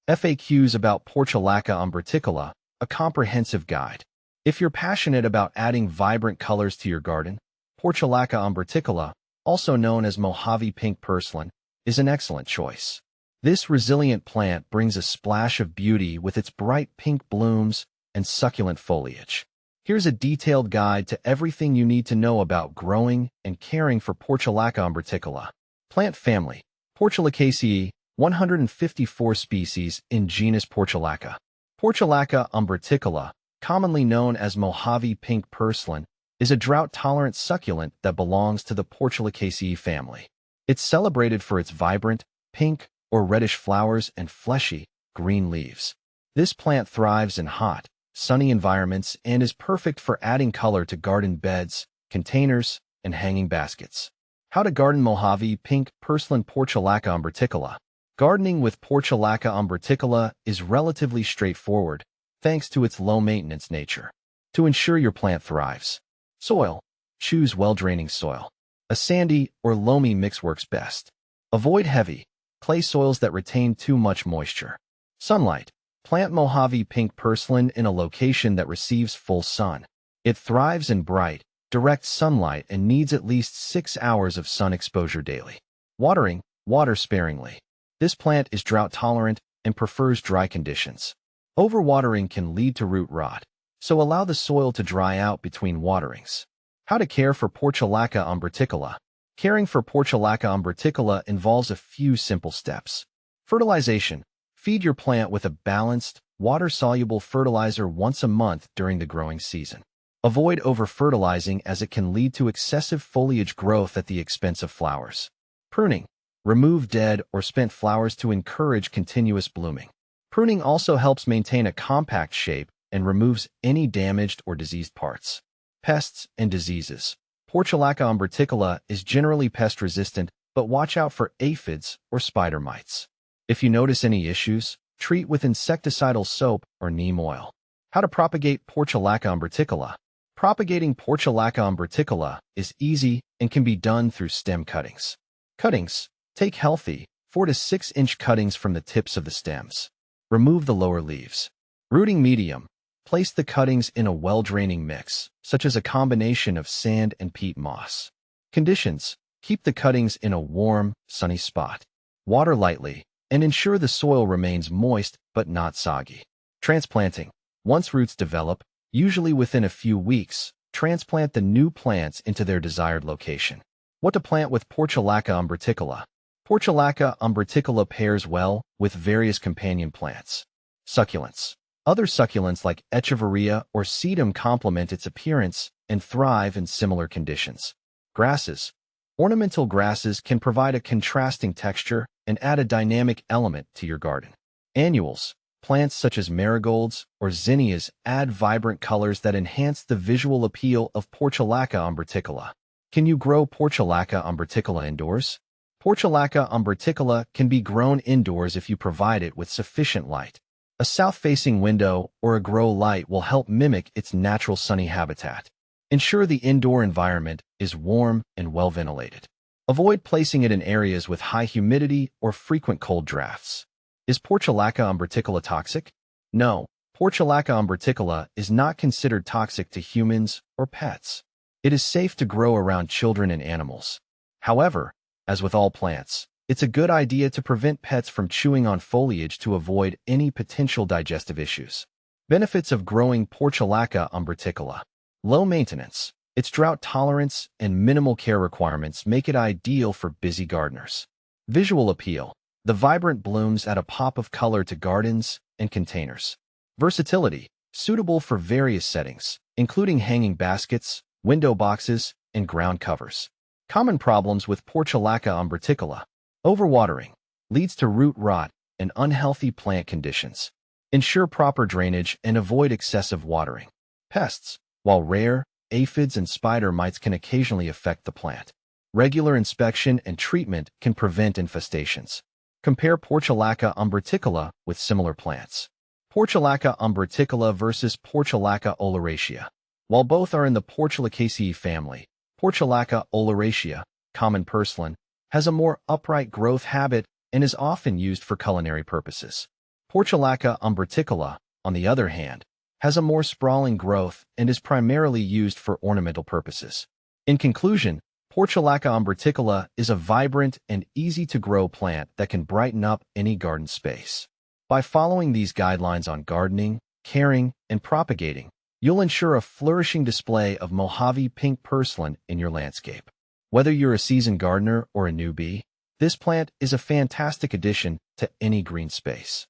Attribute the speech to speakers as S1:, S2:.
S1: FAQs about Portulaca umbraticola, a comprehensive guide. If you're passionate about adding vibrant colors to your garden, Portulaca umbraticola, also known as Mojave pink purslane, is an excellent choice. This resilient plant brings a splash of beauty with its bright pink blooms and succulent foliage. Here's a detailed guide to everything you need to know about growing and caring for Portulaca umbraticola. Plant family: Portulacaceae, 154 species in genus Portulaca. Portulaca umbraticola, commonly known as Mojave pink purslane, is a drought-tolerant succulent that belongs to the Portulacaceae family. It's celebrated for its vibrant, pink or reddish flowers and fleshy, green leaves. This plant thrives in hot, sunny environments and is perfect for adding color to garden beds, containers, and hanging baskets. How to garden Mojave pink purslane Portulaca umbraticola. Gardening with Portulaca umbraticola is relatively straightforward, thanks to its low-maintenance nature. To ensure your plant thrives. Soil: choose well-draining soil. A sandy or loamy mix works best. Avoid heavy, clay soils that retain too much moisture. Sunlight: plant Mojave pink purslane in a location that receives full sun. It thrives in bright, direct sunlight and needs at least 6 hours of sun exposure daily. Watering: water sparingly. This plant is drought-tolerant and prefers dry conditions. Overwatering can lead to root rot, so allow the soil to dry out between waterings. How to care for Portulaca umbraticola. Caring for Portulaca umbraticola involves a few simple steps. Fertilization: feed your plant with a balanced, water-soluble fertilizer once a month during the growing season. Avoid over-fertilizing as it can lead to excessive foliage growth at the expense of flowers. Pruning: remove dead or spent flowers to encourage continuous blooming. Pruning also helps maintain a compact shape and removes any damaged or diseased parts. Pests and diseases. Portulaca umbraticola is generally pest-resistant, but watch out for aphids or spider mites. If you notice any issues, treat with insecticidal soap or neem oil. How to propagate Portulaca umbraticola. Propagating Portulaca umbraticola is easy and can be done through stem cuttings. Cuttings: take healthy, 4 to 6 inch cuttings from the tips of the stems. Remove the lower leaves. Rooting medium: place the cuttings in a well-draining mix, such as a combination of sand and peat moss. Conditions: keep the cuttings in a warm, sunny spot. Water lightly, and ensure the soil remains moist but not soggy. Transplanting: once roots develop, usually within a few weeks, transplant the new plants into their desired location. What to plant with Portulaca umbraticola. Portulaca umbraticola pairs well with various companion plants. Succulents: other succulents like echeveria or sedum complement its appearance and thrive in similar conditions. Grasses: ornamental grasses can provide a contrasting texture and add a dynamic element to your garden. Annuals: plants such as marigolds or zinnias add vibrant colors that enhance the visual appeal of Portulaca umbraticola. Can you grow Portulaca umbraticola indoors? Portulaca umbraticola can be grown indoors if you provide it with sufficient light. A south-facing window or a grow light will help mimic its natural sunny habitat. Ensure the indoor environment is warm and well-ventilated. Avoid placing it in areas with high humidity or frequent cold drafts. Is Portulaca umbraticola toxic? No, Portulaca umbraticola is not considered toxic to humans or pets. It is safe to grow around children and animals. However, as with all plants, it's a good idea to prevent pets from chewing on foliage to avoid any potential digestive issues. Benefits of growing Portulaca umbraticola. Low maintenance. Its drought tolerance and minimal care requirements make it ideal for busy gardeners. Visual appeal. The vibrant blooms add a pop of color to gardens and containers. Versatility. Suitable for various settings, including hanging baskets, window boxes, and ground covers. Common problems with Portulaca umbraticola. Overwatering leads to root rot and unhealthy plant conditions. Ensure proper drainage and avoid excessive watering. Pests. While rare, aphids and spider mites can occasionally affect the plant. Regular inspection and treatment can prevent infestations. Compare Portulaca umbraticola with similar plants. Portulaca umbraticola versus Portulaca oleracea. While both are in the Portulacaceae family, Portulaca oleracea, common purslane, has a more upright growth habit and is often used for culinary purposes. Portulaca umbraticola, on the other hand, has a more sprawling growth and is primarily used for ornamental purposes. In conclusion, Portulaca umbraticola is a vibrant and easy-to-grow plant that can brighten up any garden space. By following these guidelines on gardening, caring, and propagating, you'll ensure a flourishing display of Mojave pink purslane in your landscape. Whether you're a seasoned gardener or a newbie, this plant is a fantastic addition to any green space.